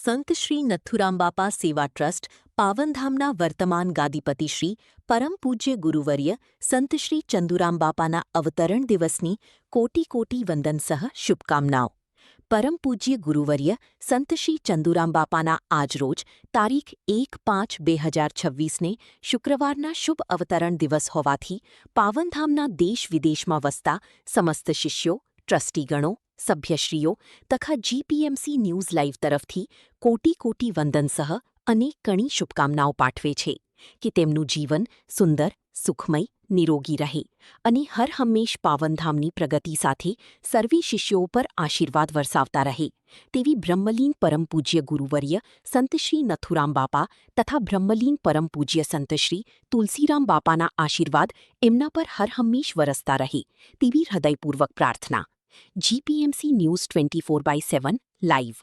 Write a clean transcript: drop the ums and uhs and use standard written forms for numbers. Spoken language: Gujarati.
સંત શ્રી નથુરામ બાપા સેવા ટ્રસ્ટ પાવનધામના વર્તમાન ગાદીપતિ શ્રી પરમ પૂજ્ય ગુરુવર્ય સંત શ્રી ચંદુરામ બાપાના અવતરણ દિવસની કોટી કોટી વંદન સહ શુભકામનાઓ. પરમ પૂજ્ય ગુરુવર્ય સંત શ્રી ચંદુરામ બાપાના આજરોજ તારીખ 1-5-2026ને શુક્રવારના શુભ અવતરણ દિવસ હોવાથી પાવનધામના દેશ વિદેશમાં વસતા સમસ્ત શિષ્યો, ટ્રસ્ટીગણો, સભ્યશ્રીઓ તથા જીપીએમસી ન્યૂઝ લાઇવ તરફથી કોટી કોટી વંદન સહ અનેક ઘણી શુભકામનાઓ પાઠવે છે કે તેમનું જીવન સુંદર, સુખમય, નિરોગી રહે અને હર હંમેશ પાવનધામની પ્રગતિ સાથે સર્વે શિષ્યો પર આશીર્વાદ વરસાવતા રહે તેવી બ્રહ્મલીન પરમ પૂજ્ય ગુરુવર્ય સંત શ્રી નથુરામ બાપા તથા બ્રહ્મલીન પરમ પૂજ્ય સંત શ્રી તુલસીરામ બાપાના આશીર્વાદ એમના પર હર હંમેશ વરસતા રહે તેવી હૃદયપૂર્વક પ્રાર્થના. GPMC news 24/7 live.